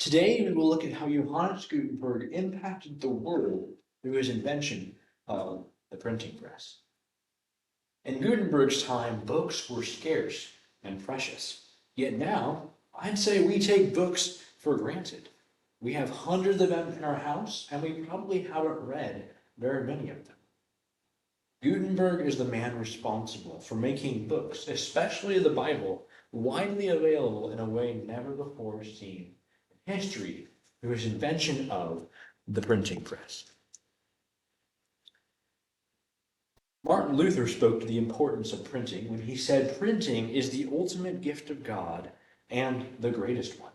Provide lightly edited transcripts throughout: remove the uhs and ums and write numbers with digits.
Today, we will look at how Johannes Gutenberg impacted the world through his invention of the printing press. In Gutenberg's time, books were scarce and precious. Yet now, I'd say we take books for granted. We have hundreds of them in our house, and we probably haven't read very many of them. Gutenberg is the man responsible for making books, especially the Bible, widely available in a way never before seen in history through his invention of the printing press. Martin Luther spoke to the importance of printing when he said, "Printing is the ultimate gift of God and the greatest one."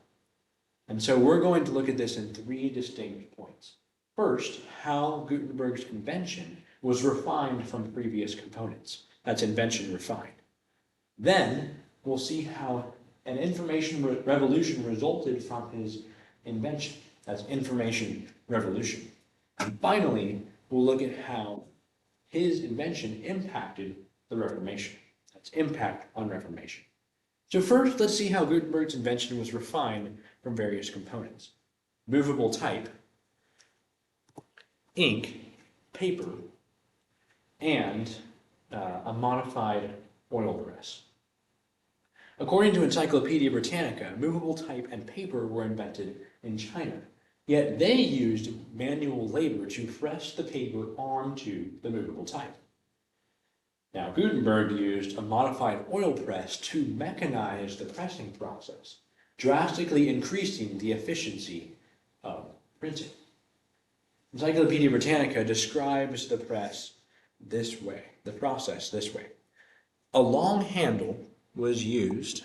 And so we're going to look at this in three distinct points. First, how Gutenberg's invention was refined from previous components. That's invention refined. Then we'll see how an information revolution resulted from his invention. That's information revolution. And finally, we'll look at how his invention impacted the Reformation. That's impact on Reformation. So first, let's see how Gutenberg's invention was refined from various components. Movable type, ink, paper, and a modified oil press. According to Encyclopedia Britannica, movable type and paper were invented in China, yet they used manual labor to press the paper onto the movable type. Now, Gutenberg used a modified oil press to mechanize the pressing process, drastically increasing the efficiency of printing. Encyclopedia Britannica describes the process this way. A long handle was used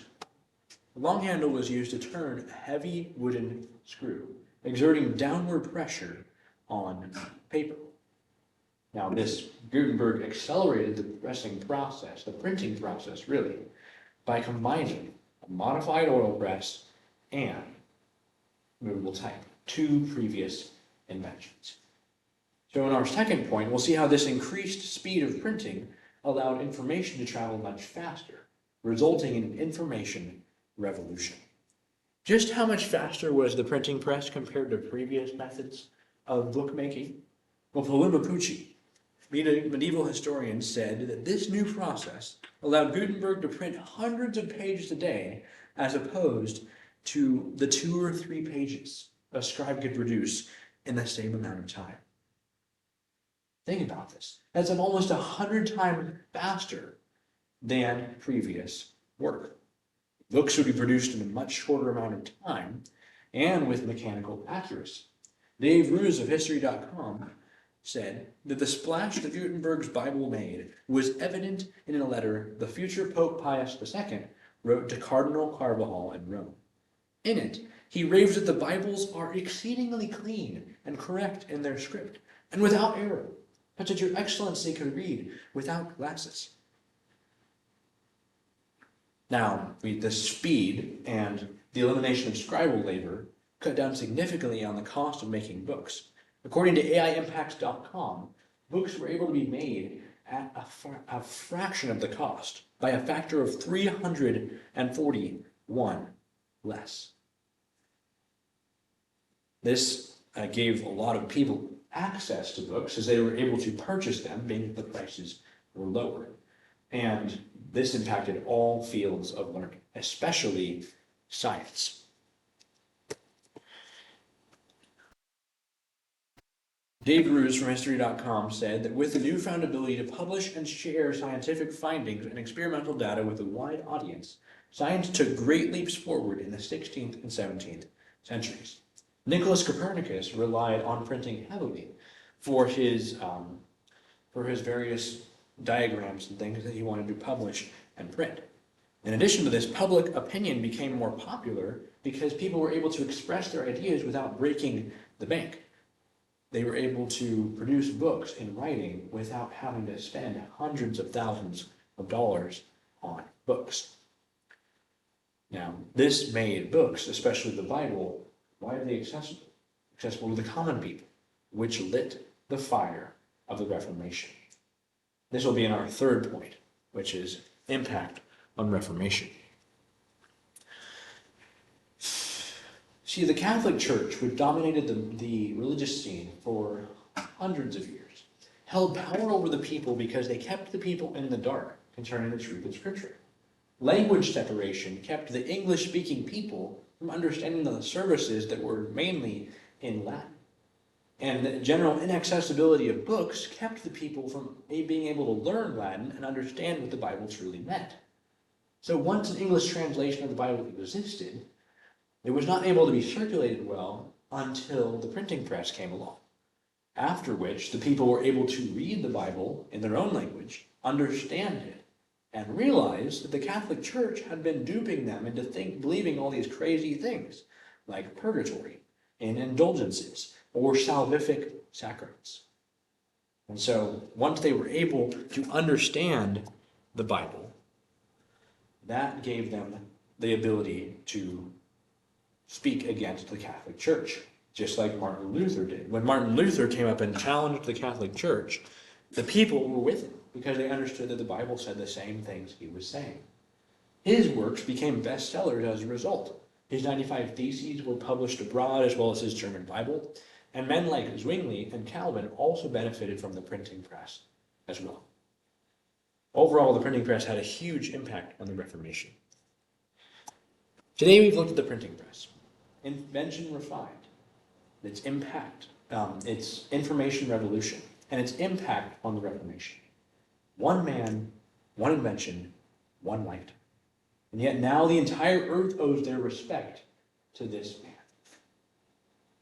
to turn a heavy wooden screw, exerting downward pressure on paper. Now, this Gutenberg accelerated the pressing process, the printing process, really, by combining a modified oil press and movable type, two previous inventions. So in our second point, we'll see how this increased speed of printing allowed information to travel much faster, resulting in an information revolution. Just how much faster was the printing press compared to previous methods of bookmaking? Well, Palumbo Pucci, medieval historian, said that this new process allowed Gutenberg to print hundreds of pages a day as opposed to the 2 or 3 pages a scribe could produce in the same amount of time. Think about this. That's almost 100 times faster than previous work. Books would be produced in a much shorter amount of time and with mechanical accuracy. Dave Roos of History.com said that the splash that Gutenberg's Bible made was evident in a letter the future Pope Pius II wrote to Cardinal Carvajal in Rome. In it, he raves that the Bibles are exceedingly clean and correct in their script and without error, such that your excellency could read without glasses. Now, the speed and the elimination of scribal labor cut down significantly on the cost of making books. According to AIimpacts.com, books were able to be made at a fraction of the cost, by a factor of 341 less. This gave a lot of people access to books as they were able to purchase them, being that the prices were lower. And this impacted all fields of learning, especially science. Dave Roos from History.com said that with the newfound ability to publish and share scientific findings and experimental data with a wide audience, science took great leaps forward in the 16th and 17th centuries. Nicholas Copernicus relied on printing heavily for his various diagrams and things that he wanted to publish and print. In addition to this, public opinion became more popular because people were able to express their ideas without breaking the bank. They were able to produce books in writing without having to spend hundreds of thousands of dollars on books. Now, this made books, especially the Bible, widely accessible to the common people, which lit the fire of the Reformation. This will be in our third point, which is impact on Reformation. See, the Catholic Church, which dominated the religious scene for hundreds of years, held power over the people because they kept the people in the dark concerning the truth of Scripture. Language separation kept the English-speaking people from understanding the services that were mainly in Latin. And the general inaccessibility of books kept the people from being able to learn Latin and understand what the Bible truly meant. So once an English translation of the Bible existed, it was not able to be circulated well until the printing press came along. After which, the people were able to read the Bible in their own language, understand it, and realize that the Catholic Church had been duping them into believing all these crazy things, like purgatory and indulgences, or salvific sacraments. And so, once they were able to understand the Bible, that gave them the ability to speak against the Catholic Church, just like Martin Luther did. When Martin Luther came up and challenged the Catholic Church, the people were with him because they understood that the Bible said the same things he was saying. His works became bestsellers as a result. His 95 Theses were published abroad, as well as his German Bible, and men like Zwingli and Calvin also benefited from the printing press as well. Overall, the printing press had a huge impact on the Reformation. Today we've looked at the printing press. Invention refined, its impact, its information revolution, and its impact on the Reformation. One man, one invention, one lifetime. And yet now the entire earth owes their respect to this man.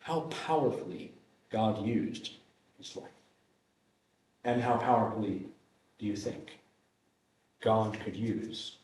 How powerfully God used his life. And how powerfully do you think God could use